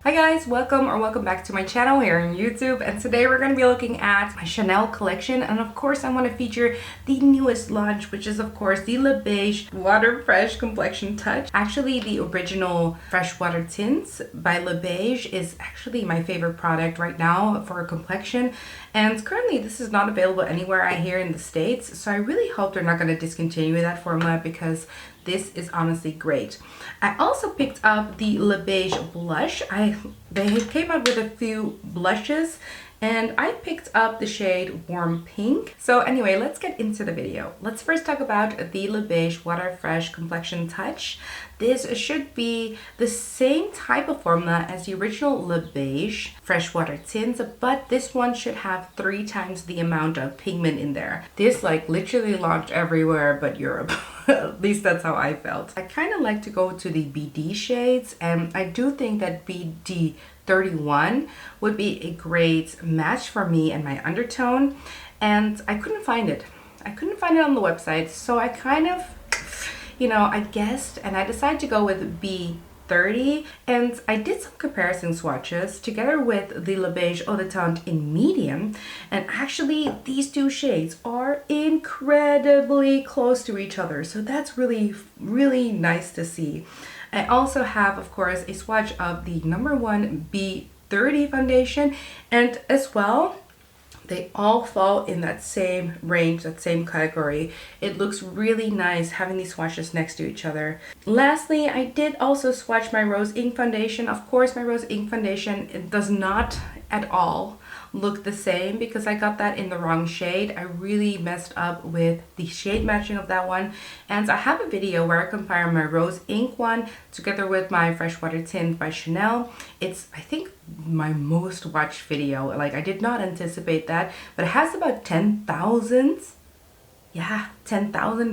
Hi guys, welcome back to my channel here on YouTube, and today we're going to be looking at my Chanel collection, and of course I want to feature the newest launch, which is of course the Le Beige Water Fresh Complexion Touch. Actually, the original freshwater tint by Le Beige is actually my favorite product right now for complexion, and currently this is not available anywhere I hear in the States, so I really hope they're not going to discontinue that formula because this is honestly great. I also picked up the Le Beige blush. They came out with a few blushes, and I picked up the shade Warm Pink. So anyway, let's get into the video. Let's first talk about the Le Beige Water Fresh Complexion Touch. This should be the same type of formula as the original Le Beige freshwater tint, but this one should have 3 times the amount of pigment in there. This like literally launched everywhere but Europe. At least that's how I felt. I kind of like to go to the BD shades, and I do think that BD31 would be a great match for me and my undertone, and I couldn't find it. I couldn't find it on the website, so I kind of, I guessed, and I decided to go with B30, and I did some comparison swatches together with the Le Beige Eau de Tint in medium, and actually these two shades are incredibly close to each other, so that's really nice to see. I also have, of course, a swatch of the No.1 B30 foundation, and as well, they all fall in that same range, that same category. It looks really nice having these swatches next to each other. Lastly, I did also swatch my Rose Ink foundation. Of course, my Rose Ink foundation, it does not at all look the same because I got that in the wrong shade. I really messed up with the shade matching of that one, and I have a video where I compare my Rose Ink one together with my freshwater tint by Chanel. It's, I think, my most watched video. Like, I did not anticipate that, but it has about 10,000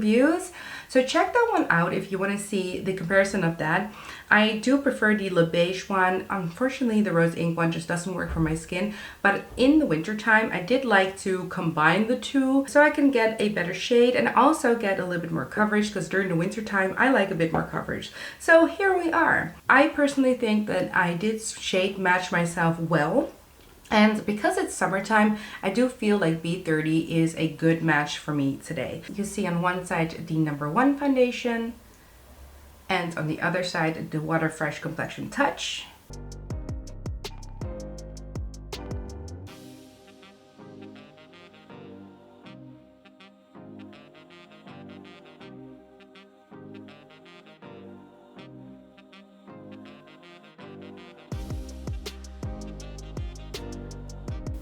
views. So check that one out if you want to see the comparison of that. I do prefer the Le Beige one. Unfortunately, the Rose Ink one just doesn't work for my skin, but in the winter time I did like to combine the two so I can get a better shade and also get a little bit more coverage, because during the winter time I like a bit more coverage. So here we are. I personally think that I did shade match myself well. And because it's summertime, I do feel like B30 is a good match for me today. You see on one side the No.1 foundation, and on the other side the Water Fresh Complexion Touch.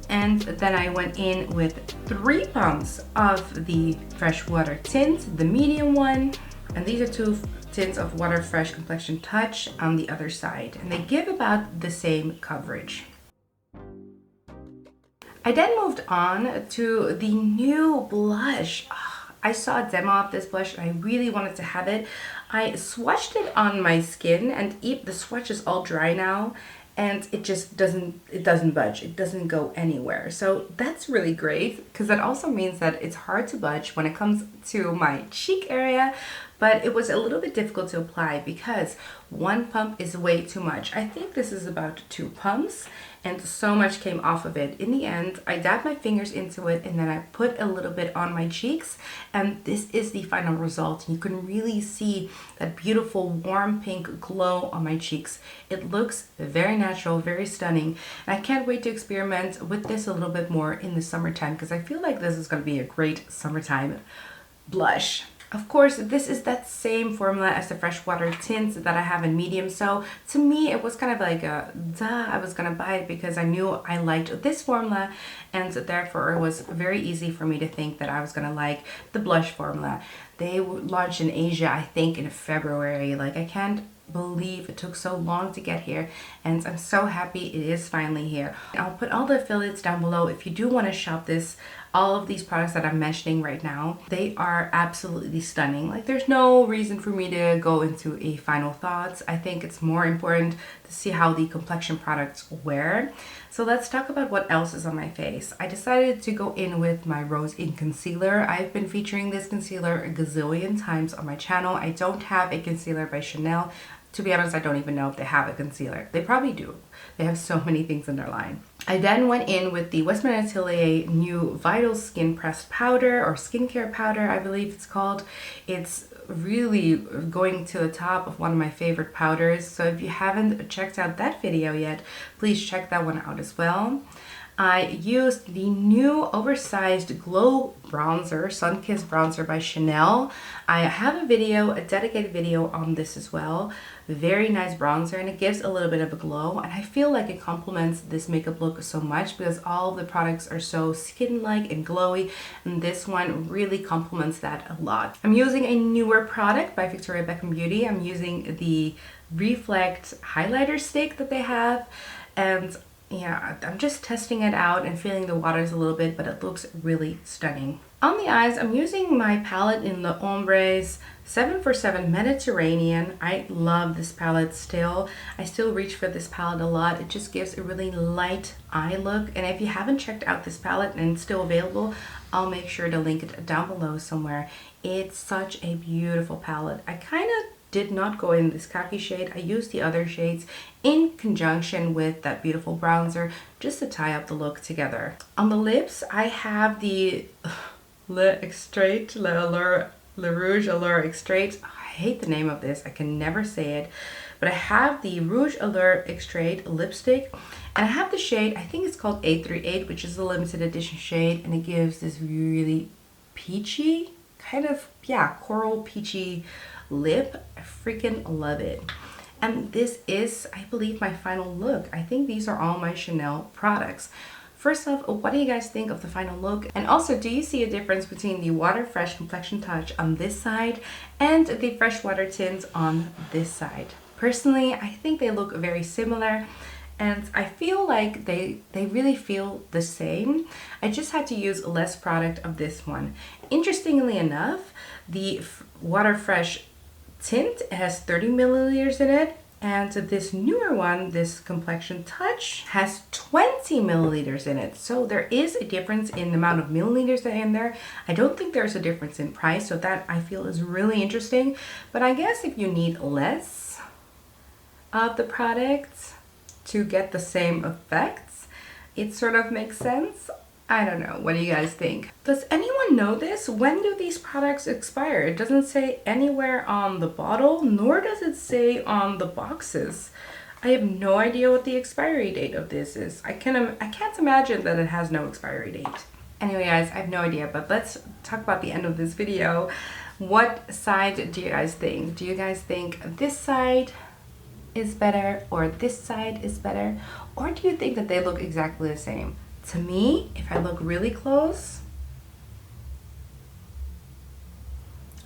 And then I went in with 3 pumps of the freshwater tint, the medium one, and these are 2 tints of Water Fresh Complexion Touch on the other side, and they give about the same coverage. I then moved on to the new blush. I saw a demo of this blush and I really wanted to have it. I swatched it on my skin, and the swatch is all dry now, and it just doesn't budge. It doesn't go anywhere. So that's really great, because that also means that it's hard to budge when it comes to my cheek area, but it was a little bit difficult to apply because 1 pump is way too much. I think this is about 2 pumps, and so much came off of it. In the end, I dabbed my fingers into it and then I put a little bit on my cheeks, and this is the final result. You can really see that beautiful warm pink glow on my cheeks. It looks very natural, very stunning, and I can't wait to experiment with this a little bit more in the summertime, because I feel like this is going to be a great summertime blush. Of course, this is that same formula as the freshwater tint that I have in medium, so to me it was kind of like a duh, I was gonna buy it because I knew I liked this formula, and therefore it was very easy for me to think that I was gonna like the blush formula. They launched in Asia, I think, in February. Like, I can't believe it took so long to get here, and I'm so happy it is finally here. I'll put all the affiliates down below if you do want to shop this. All of these products that I'm mentioning right now, they are absolutely stunning. Like, there's no reason for me to go into a final thoughts. I think it's more important to see how the complexion products wear. So let's talk about what else is on my face. I decided to go in with my Rose Ink Concealer. I've been featuring this concealer a gazillion times on my channel. I don't have a concealer by Chanel. To be honest, I don't even know if they have a concealer. They probably do. They have so many things in their line. I then went in with the Westman Atelier new Vital Skin Pressed Powder, or skincare powder, I believe it's called. It's really going to the top of one of my favorite powders. So if you haven't checked out that video yet, please check that one out as well. I used the new oversized glow bronzer, Sun Kissed bronzer by Chanel. I have a video, a dedicated video on this as well. Very nice bronzer, and it gives a little bit of a glow, and I feel like it complements this makeup look so much because all of the products are so skin-like and glowy, and this one really complements that a lot. I'm using a newer product by Victoria Beckham Beauty. I'm using the Reflect highlighter stick that they have, and yeah, I'm just testing it out and feeling the waters a little bit, but it looks really stunning. On the eyes, I'm using my palette in the Ombres 747 Mediterranean. I love this palette still. I still reach for this palette a lot. It just gives a really light eye look. And if you haven't checked out this palette and it's still available, I'll make sure to link it down below somewhere. It's such a beautiful palette. I kind of did not go in this khaki shade. I used the other shades in conjunction with that beautiful bronzer just to tie up the look together. On the lips, I have the Le Rouge Allure Extrait. I hate the name of this. I can never say it. But I have the Rouge Allure Extrait lipstick. And I have the shade, I think it's called 838, which is a limited edition shade. And it gives this really peachy, kind of, yeah, coral peachy lip. I freaking love it. And this is, I believe, my final look. I think these are all my Chanel products. First off, what do you guys think of the final look? And also, do you see a difference between the Water Fresh Complexion Touch on this side and the Freshwater Tint on this side? Personally, I think they look very similar, and I feel like they really feel the same. I just had to use less product of this one. Interestingly enough, the Water Fresh Tint has 30 milliliters in it, and this newer one, this Complexion Touch, has 20 milliliters in it. So there is a difference in the amount of milliliters that are in there. I don't think there's a difference in price, so that I feel is really interesting. But I guess if you need less of the product to get the same effects, it sort of makes sense. I don't know. What do you guys think? Does anyone know this? When do these products expire? It doesn't say anywhere on the bottle, nor does it say on the boxes. I have no idea what the expiry date of this is. I can't imagine that it has no expiry date. Anyway, guys, I have no idea, but let's talk about the end of this video. What side do you guys think? Do you guys think this side is better, or this side is better? Or do you think that they look exactly the same? To me, if I look really close,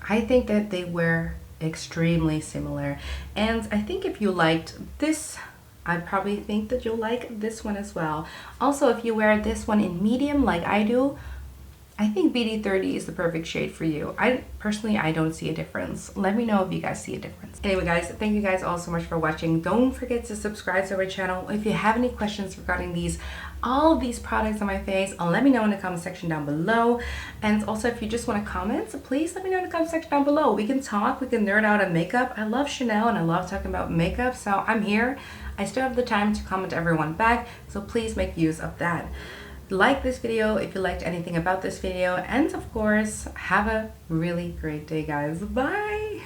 I think that they were extremely similar. And I think if you liked this, I probably think that you'll like this one as well. Also, if you wear this one in medium like I do, I think BD30 is the perfect shade for you. Personally, I don't see a difference. Let me know if you guys see a difference. Anyway, guys, thank you guys all so much for watching. Don't forget to subscribe to our channel. If you have any questions regarding all of these products on my face, let me know in the comment section down below. And also, if you just want to comment, please let me know in the comment section down below. We can talk, we can nerd out on makeup. I love Chanel and I love talking about makeup, so I'm here. I still have the time to comment everyone back, so please make use of that. Like this video if you liked anything about this video, and of course, have a really great day, guys. Bye!